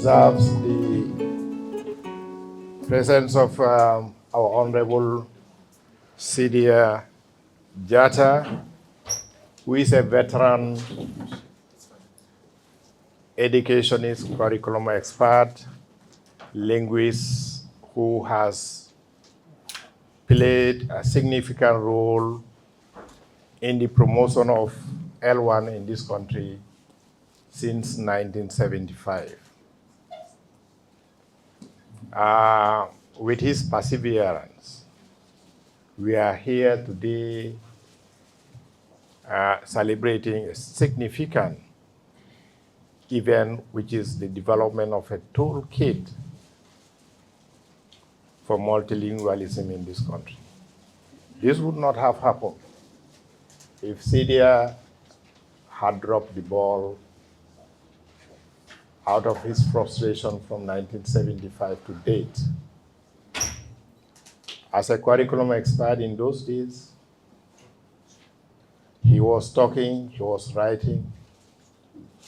observes the presence of our Honorable Sidia Jata, who is a veteran educationist, curriculum expert, linguist who has played a significant role in the promotion of L1 in this country since 1975. With his perseverance, we are here today celebrating a significant event, which is the development of a toolkit for multilingualism in this country. This would not have happened if Sidia had dropped the ball out of his frustration from 1975 to date. As a curriculum expert in those days, he was talking, he was writing,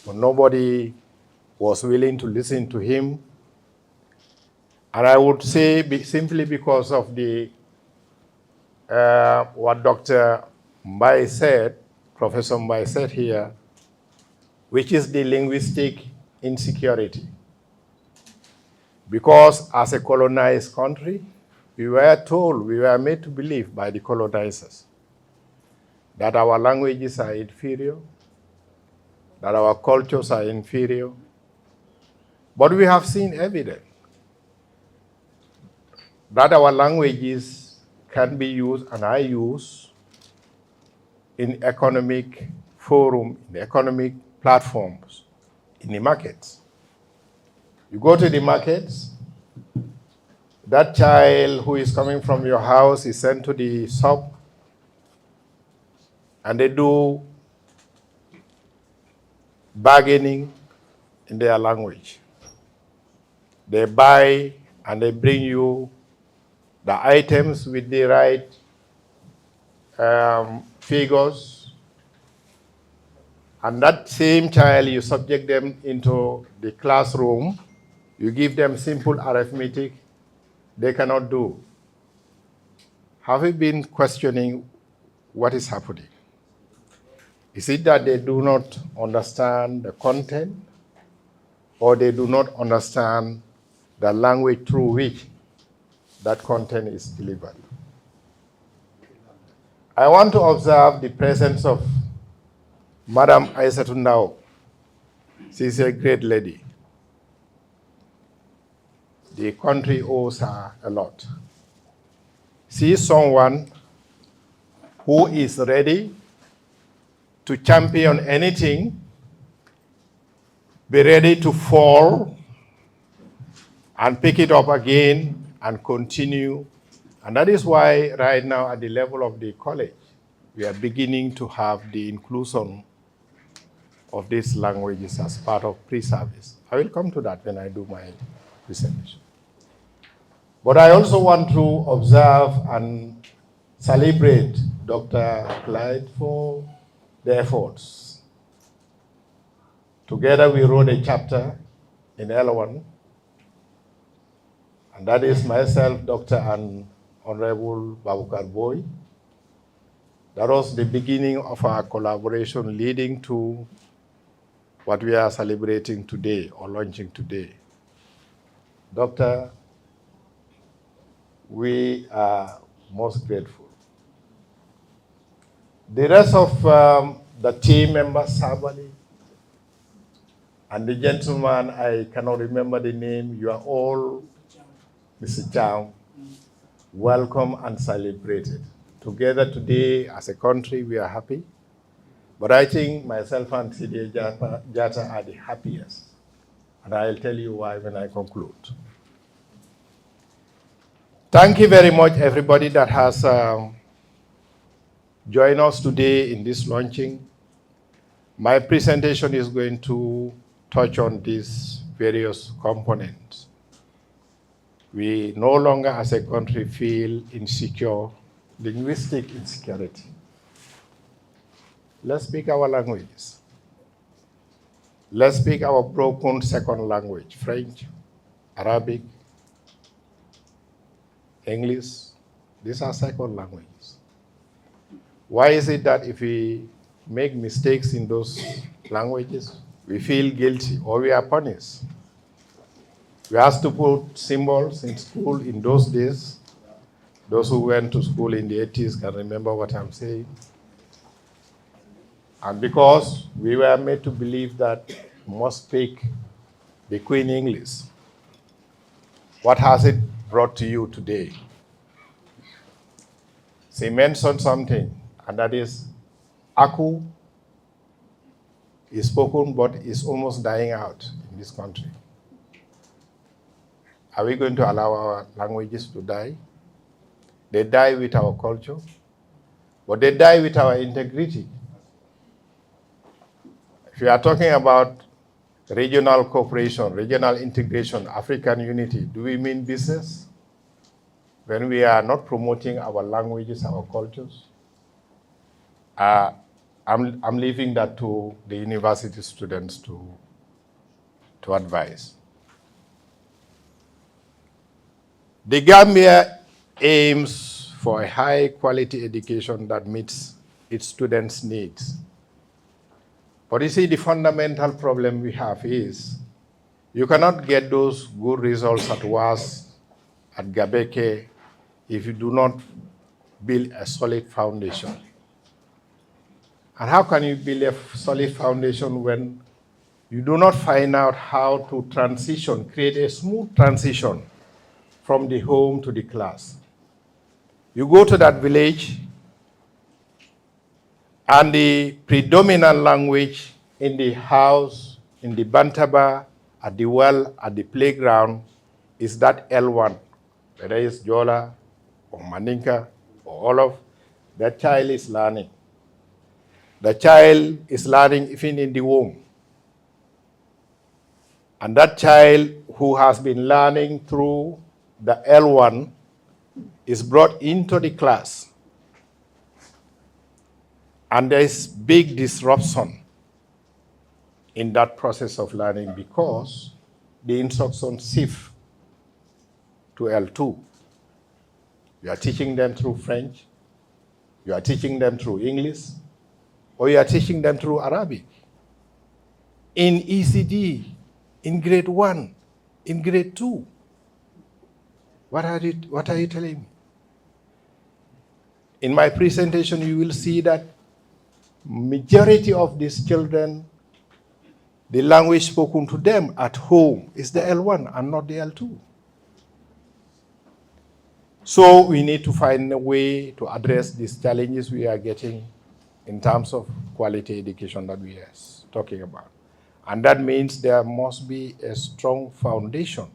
but nobody was willing to listen to him. And I would say simply because of the what Dr. Mbai said, Professor Mbai said here, which is the linguistic insecurity. Because as a colonized country, we were told, we were made to believe by the colonizers that our languages are inferior, that our cultures are inferior. But we have seen evidence that our languages can be used and are used in economic forum, in economic platforms, in the markets. You go to the markets, that child who is coming from your house is sent to the shop, and they do bargaining in their language. They buy and they bring you the items with the right figures, and that same child, you subject them into the classroom, you give them simple arithmetic, they cannot do. Have you been questioning what is happening? Is it that they do not understand the content, or they do not understand the language through which that content is delivered? I want to observe the presence of Madam Aissatou Ndao. She's a great lady. The country owes her a lot. She is someone who is ready to champion anything, be ready to fall and pick it up again and continue. And that is why right now at the level of the college, we are beginning to have the inclusion of these languages as part of pre-service. I will come to that when I do my presentation. But I also want to observe and celebrate Dr. Clyde for the efforts. Together we wrote a chapter in L1, and that is myself, Dr. and Honorable Babukar Boy. That was the beginning of our collaboration leading to what we are celebrating today or launching today. Doctor, we are most grateful. The rest of the team members, Sabali, and the gentleman, I cannot remember the name, you are all, Mr. Chang, welcome and celebrated. Together today as a country, we are happy. But I think myself and Sidia Jata are the happiest. And I'll tell you why when I conclude. Thank you very much, everybody that has joined us today in this launching. My presentation is going to touch on these various components. We no longer as a country feel insecure, linguistic insecurity. Let's speak our languages. Let's speak our broken second language, French, Arabic, English. These are second languages. Why is it that if we make mistakes in those languages, we feel guilty or we are punished? We have to put symbols in school in those days. Those who went to school in the 80s can remember what I'm saying. And because we were made to believe that we must speak the Queen English, what has it brought to you today? She mentioned something, and that is Aku is spoken, but is almost dying out in this country. Are we going to allow our languages to die? They die with our culture, but they die with our integrity. If we are talking about regional cooperation, regional integration, African unity, do we mean business? When we are not promoting our languages, our cultures? I'm leaving that to the university students to advise. The Gambia aims for a high quality education that meets its students' needs. But you see, the fundamental problem we have is you cannot get those good results at WAS, at Gabeke, if you do not build a solid foundation. And how can you build a solid foundation when you do not find out how to transition, create a smooth transition from the home to the class? You go to that village, and the predominant language in the house, in the bantaba, at the well, at the playground, is that L1, whether it's Jola or Maninka or Olof, that child is learning. The child is learning even in the womb. And that child who has been learning through the L1 is brought into the class. And there is big disruption in that process of learning because the instruction shift to L2. You are teaching them through French, you are teaching them through English, or you are teaching them through Arabic. In ECD, in grade 1, in grade 2. What are you telling me? In my presentation, you will see that majority of these children, the language spoken to them at home is the L1 and not the L2. So we need to find a way to address these challenges we are getting in terms of quality education that we are talking about. And that means there must be a strong foundation.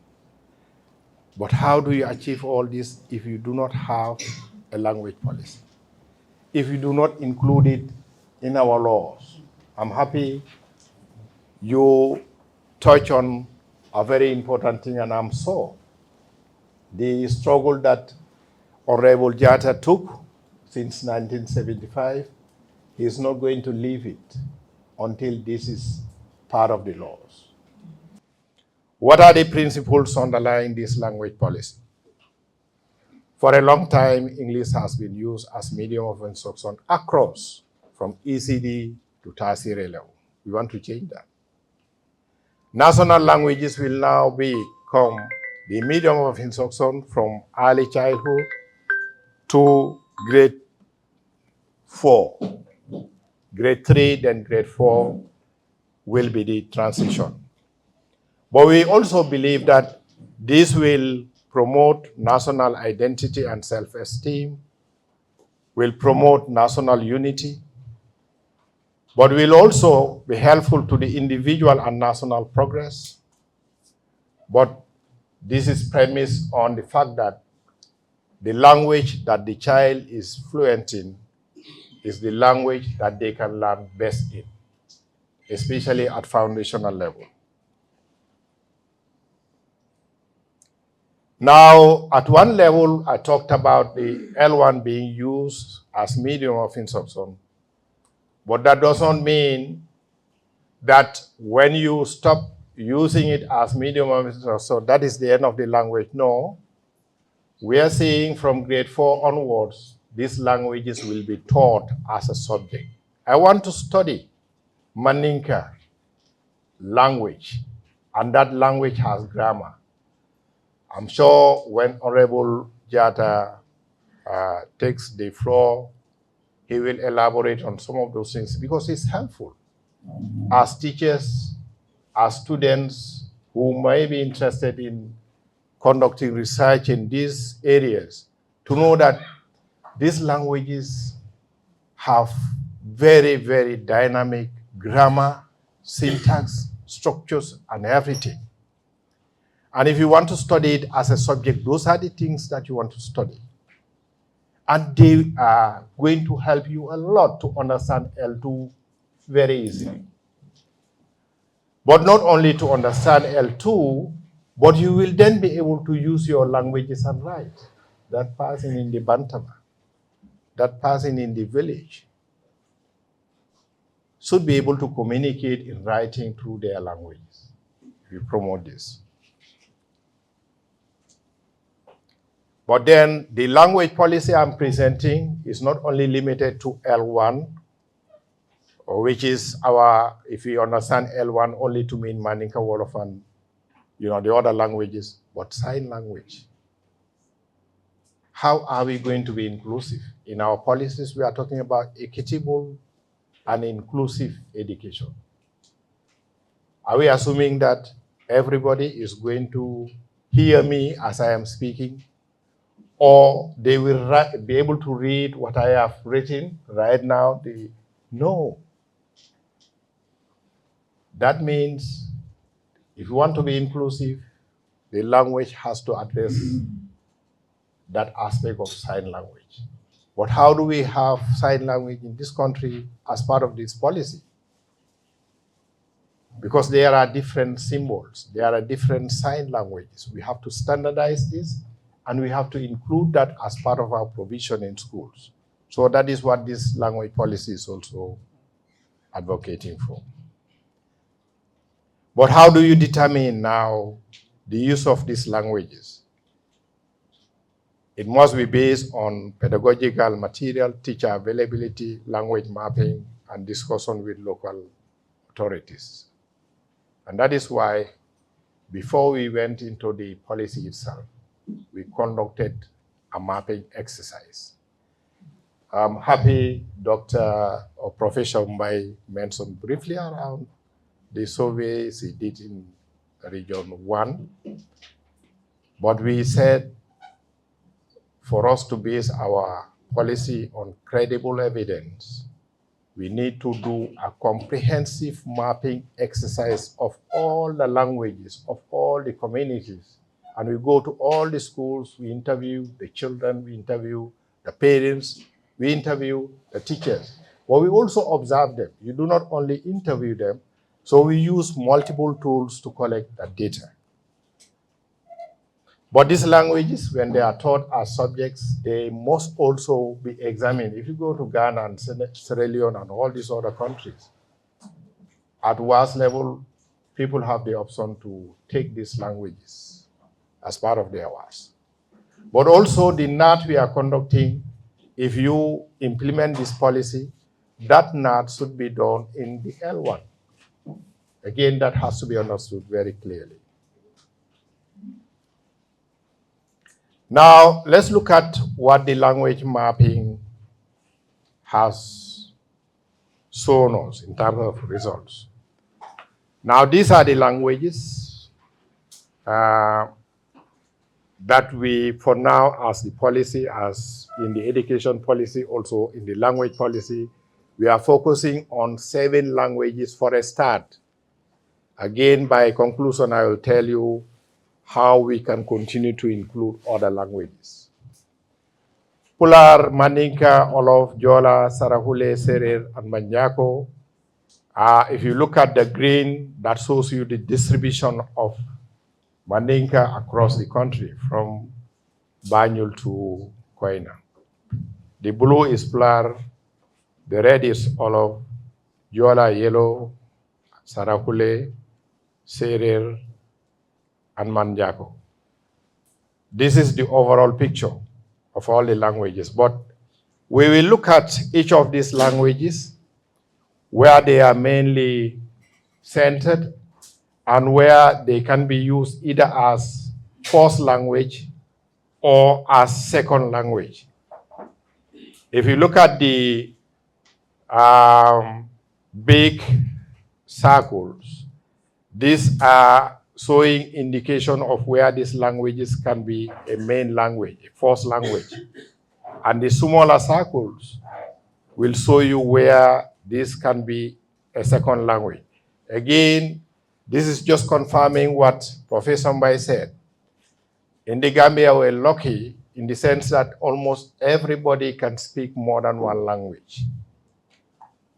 But how do you achieve all this if you do not have a language policy? If you do not include it in our laws? I'm happy you touch on a very important thing, and I'm sure the struggle that Honorable Jatta took since 1975, he is not going to leave it until this is part of the laws. What are the principles underlying this language policy? For a long time, English has been used as medium of instruction across from ECD to tertiary level. We want to change that. National languages will now become the medium of instruction from early childhood to grade 4. Grade 3, then grade 4 will be the transition. But we also believe that this will promote national identity and self-esteem, will promote national unity, but will also be helpful to the individual and national progress. But this is premised on the fact that the language that the child is fluent in is the language that they can learn best in, especially at foundational level. Now, at one level, I talked about the L1 being used as medium of instruction, but that doesn't mean that when you stop using it as medium, so that is the end of the language. No, we are saying from grade 4 onwards, these languages will be taught as a subject. I want to study Maninka language, and that language has grammar. I'm sure when Honorable Jata takes the floor, he will elaborate on some of those things because it's helpful. As teachers, as students who may be interested in conducting research in these areas, to know that these languages have very, very dynamic grammar, syntax, structures, and everything. And if you want to study it as a subject, those are the things that you want to study. And they are going to help you a lot to understand L2 very easily. But not only to understand L2, but you will then be able to use your languages and write. That person in the Bantama, that person in the village should be able to communicate in writing through their languages. We promote this. But then the language policy I'm presenting is not only limited to L1, which is our, if you understand L1 only to mean Maninka, Wolof, and the other languages, but sign language. How are we going to be inclusive? In our policies, we are talking about equitable and inclusive education. Are we assuming that everybody is going to hear me as I am speaking, or they will be able to read what I have written right now? No. That means if you want to be inclusive, the language has to address that aspect of sign language. But how do we have sign language in this country as part of this policy? Because there are different symbols, there are different sign languages. We have to standardize this, and we have to include that as part of our provision in schools. So that is what this language policy is also advocating for. But how do you determine now the use of these languages? It must be based on pedagogical material, teacher availability, language mapping, and discussion with local authorities. And that is why, before we went into the policy itself, we conducted a mapping exercise. I'm happy Dr. or Professor Mbai mentioned briefly around the surveys he did in Region 1. But we said, for us to base our policy on credible evidence, we need to do a comprehensive mapping exercise of all the languages, of all the communities. And we go to all the schools, we interview the children, we interview the parents, we interview the teachers. But we also observe them. You do not only interview them, so we use multiple tools to collect the data. But these languages, when they are taught as subjects, they must also be examined. If you go to Ghana and Sierra Leone and all these other countries, at WAS level, people have the option to take these languages as part of their WAS. But also the NAT we are conducting, if you implement this policy, that NAT should be done in the L1. Again, that has to be understood very clearly. Now, let's look at what the language mapping has shown us in terms of results. Now, these are the languages that we, for now, as the policy, as in the education policy, also in the language policy, we are focusing on 7 languages for a start. Again, by conclusion, I will tell you how we can continue to include other languages. Pular, Maninka, Olof, Jola, Sarahule, Serer, and Manyako. If you look at the green, that shows you the distribution of Maninka across the country, from Banyul to Koina. The blue is Pular, the red is Olof, Jola, yellow, Sarakule, Serer, and Manjako. This is the overall picture of all the languages, but we will look at each of these languages, where they are mainly centered and where they can be used either as first language or as second language. If you look at the big circles, these are showing indication of where these languages can be a main language, a first language. And the smaller circles will show you where this can be a second language. Again, this is just confirming what Professor Mbai said. In the Gambia, we're lucky in the sense that almost everybody can speak more than one language.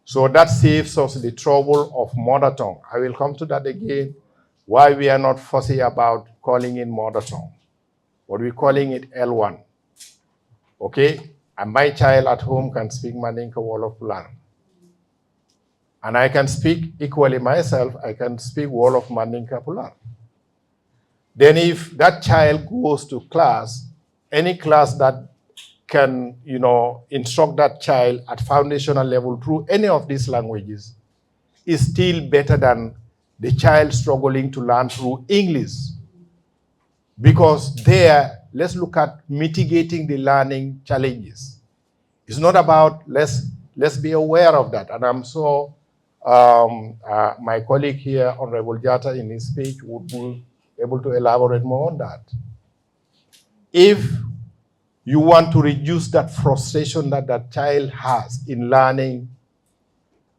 So that saves us the trouble of mother tongue. I will come to that again, why we are not fussy about calling it mother tongue, but we're calling it L1. Okay? And my child at home can speak Mandinka Wolof Pular. And I can speak equally myself, I can speak Wolof Mandinka Pular. Then if that child goes to class, any class that can, instruct that child at foundational level through any of these languages is still better than the child struggling to learn through English. Because there, let's look at mitigating the learning challenges. It's not about, let's be aware of that. And I'm sure my colleague here, Honorable Jata, in his speech would be able to elaborate more on that. If you want to reduce that frustration that that child has in learning,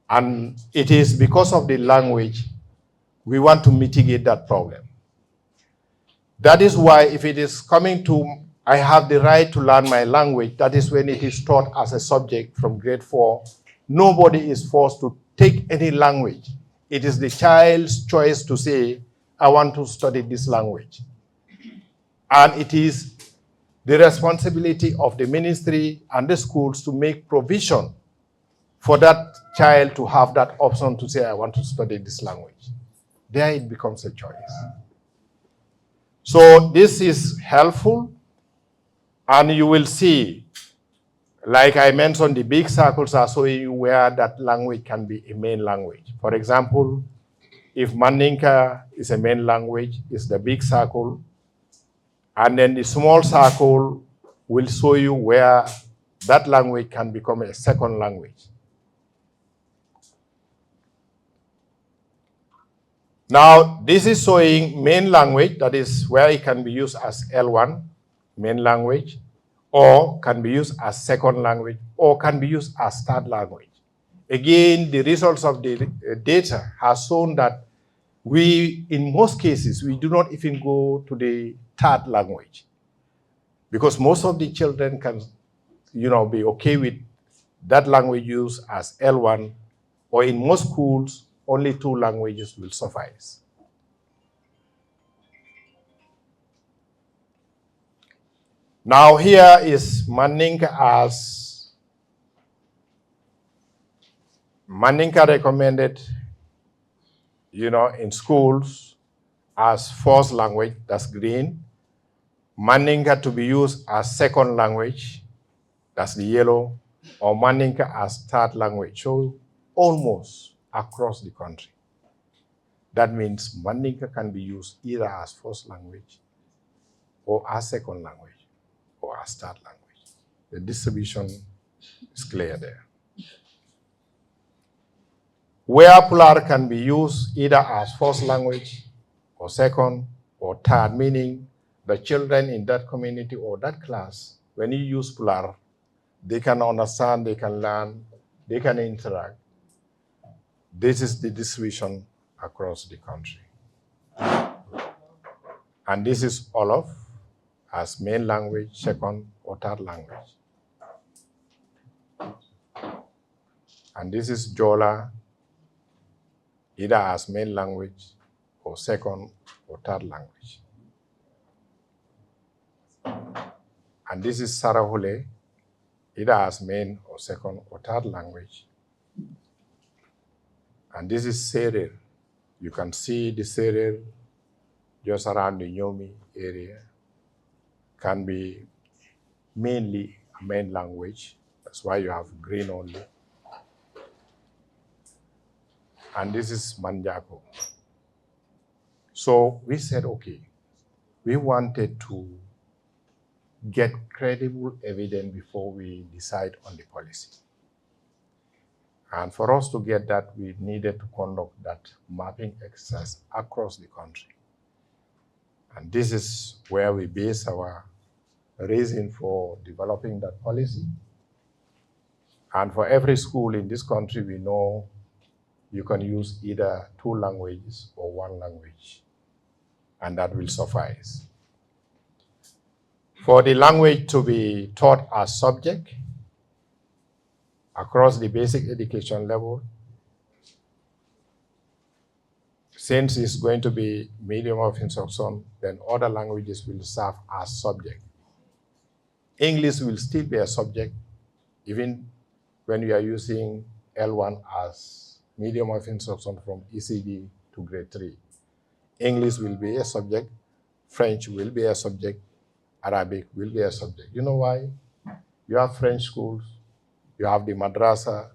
and it is because of the language, we want to mitigate that problem. That is why if it is coming to, I have the right to learn my language, that is when it is taught as a subject from grade 4. Nobody is forced to take any language. It is the child's choice to say, I want to study this language. And it is the responsibility of the ministry and the schools to make provision for that child to have that option to say, I want to study this language. There it becomes a choice. So this is helpful, and you will see, like I mentioned, the big circles are showing you where that language can be a main language. For example, if Mandinka is a main language, it's the big circle, and then the small circle will show you where that language can become a second language. Now, this is showing main language, that is where it can be used as L1, main language, or can be used as second language, or can be used as third language. Again, the results of the data has shown that we, in most cases, we do not even go to the third language, because most of the children can, be okay with that language used as L1, or in most schools, only 2 languages will suffice. Now here is Mandinka recommended, in schools as first language, that's green. Mandinka to be used as second language, that's the yellow, or Mandinka as third language, so almost across the country. That means Mandinka can be used either as first language, or as second language, or as third language. The distribution is clear there. Where Pular can be used either as first language, or second, or third, meaning the children in that community or that class, when you use Pular, they can understand, they can learn, they can interact. This is the distribution across the country. And this is Wolof as main language, second or third language. And this is Jola, either as main language or second or third language. And this is Sarahule, either as main or second or third language. And this is Serer, You can see the cereal just around the Nyomi area can be mainly a main language. That's why you have green only. And this is Manjako. So we said, okay, we wanted to get credible evidence before we decide on the policy. And for us to get that, we needed to conduct that mapping exercise across the country. And this is where we base our reason for developing that policy. And for every school in this country, we know you can use either 2 languages or 1 language, and that will suffice. For the language to be taught as subject across the basic education level, since it's going to be medium of instruction, then other languages will serve as subject. English will still be a subject, even when we are using L1 as medium of instruction from ECD to grade 3. English will be a subject, French will be a subject, Arabic will be a subject. You know why? You have French schools, you have the madrasa,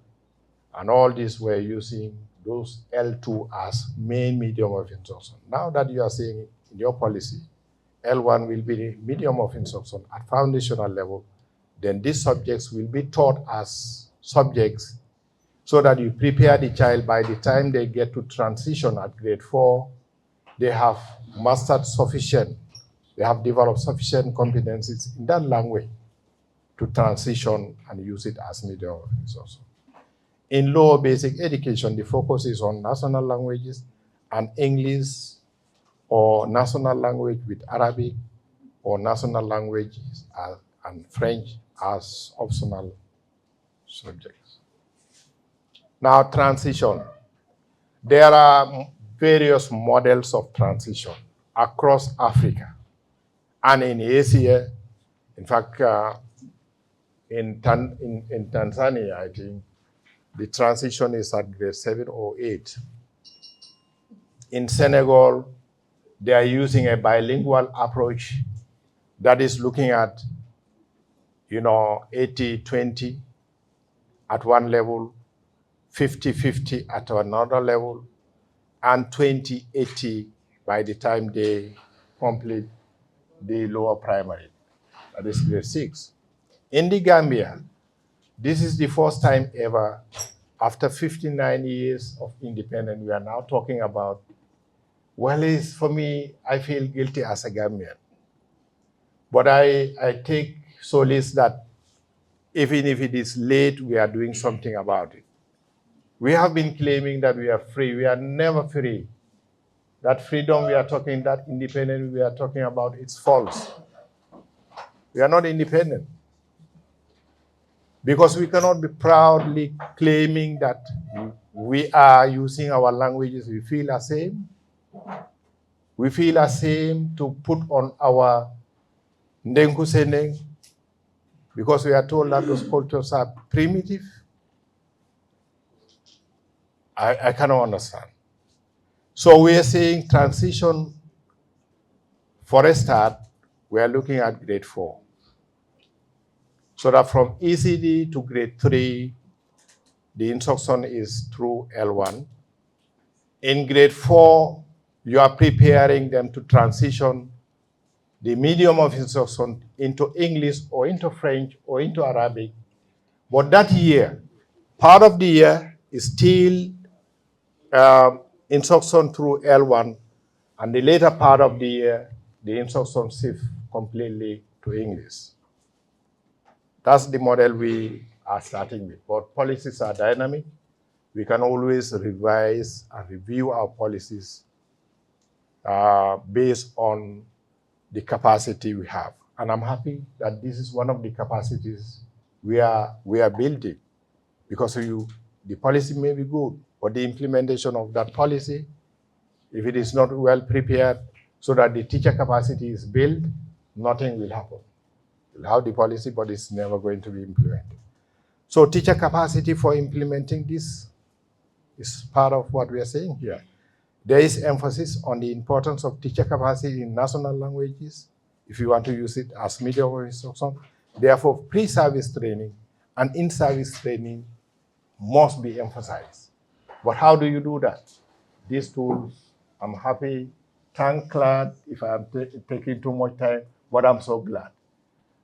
and all these were using those L2 as main medium of instruction. Now that you are saying in your policy, L1 will be the medium of instruction at foundational level, then these subjects will be taught as subjects so that you prepare the child by the time they get to transition at grade 4, they have mastered sufficient, they have developed sufficient competencies in that language to transition and use it as medium of instruction. In lower basic education, the focus is on national languages and English or national language with Arabic or national languages and French as optional subjects. Now, transition. There are various models of transition across Africa and in Asia. In fact, in Tanzania, I think, the transition is at grade 7 or 8. In Senegal, they are using a bilingual approach that is looking at, 80-20 at one level, 50-50 at another level, and 20-80 by the time they complete the lower primary, that is grade 6. In the Gambia, this is the first time ever, after 59 years of independence, we are now talking about, for me, I feel guilty as a Gambian. But I take solace that even if it is late, we are doing something about it. We have been claiming that we are free. We are never free. That freedom we are talking, that independence we are talking about, it's false. We are not independent. Because we cannot be proudly claiming that we are using our languages. We feel ashamed. We feel ashamed to put on our Ndenku Seneng because we are told that those cultures are primitive. I cannot understand. So we are saying transition, for a start, we are looking at grade 4. So that from ECD to grade 3, the instruction is through L1. In grade 4, you are preparing them to transition the medium of instruction into English or into French or into Arabic. But that year, part of the year is still instruction through L1, and the later part of the year, the instruction shifts completely to English. That's the model we are starting with. But policies are dynamic. We can always revise and review our policies based on the capacity we have. And I'm happy that this is one of the capacities we are building, because the policy may be good, but the implementation of that policy, if it is not well prepared so that the teacher capacity is built, nothing will happen. We'll have the policy, but it's never going to be implemented. So teacher capacity for implementing this is part of what we are saying here. There is emphasis on the importance of teacher capacity in national languages, if you want to use it as medium of instruction. Therefore, pre-service training and in-service training must be emphasized. But how do you do that? These tools, I'm happy, glad if I'm taking too much time, but I'm so glad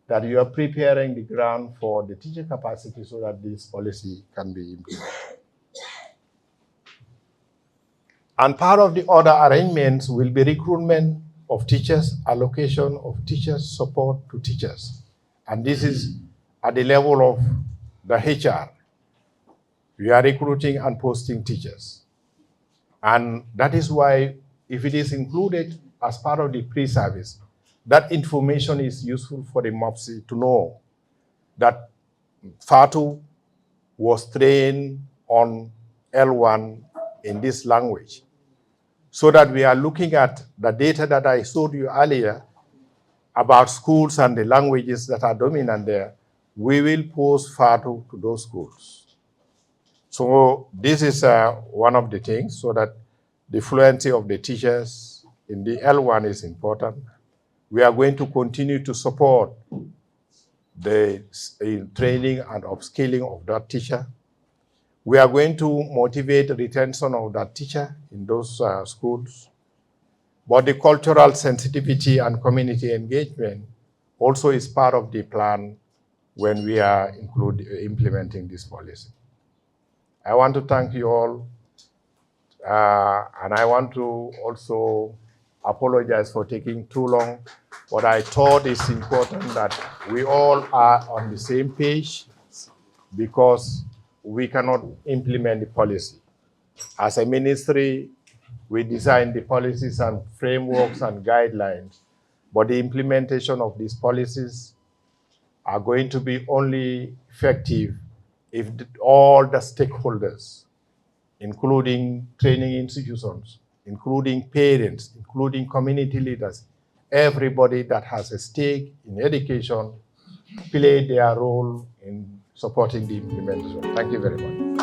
that you are preparing the ground for the teacher capacity so that this policy can be implemented. And part of the other arrangements will be recruitment of teachers, allocation of teachers, support to teachers. And this is at the level of the HR. We are recruiting and posting teachers. And that is why, if it is included as part of the pre-service, that information is useful for the MOPSI to know that Fatu was trained on L1 in this language. So that we are looking at the data that I showed you earlier about schools and the languages that are dominant there, we will post Fatu to those schools. So this is one of the things, so that the fluency of the teachers in the L1 is important. We are going to continue to support the training and upskilling of that teacher. We are going to motivate the retention of that teacher in those schools. But the cultural sensitivity and community engagement also is part of the plan when we are implementing this policy. I want to thank you all, and I want to also apologize for taking too long. But I thought it's important that we all are on the same page, because we cannot implement the policy. As a ministry, we design the policies and frameworks and guidelines, but the implementation of these policies are going to be only effective if all the stakeholders, including training institutions, including parents, including community leaders, everybody that has a stake in education, play their role in supporting the implementation. Thank you very much.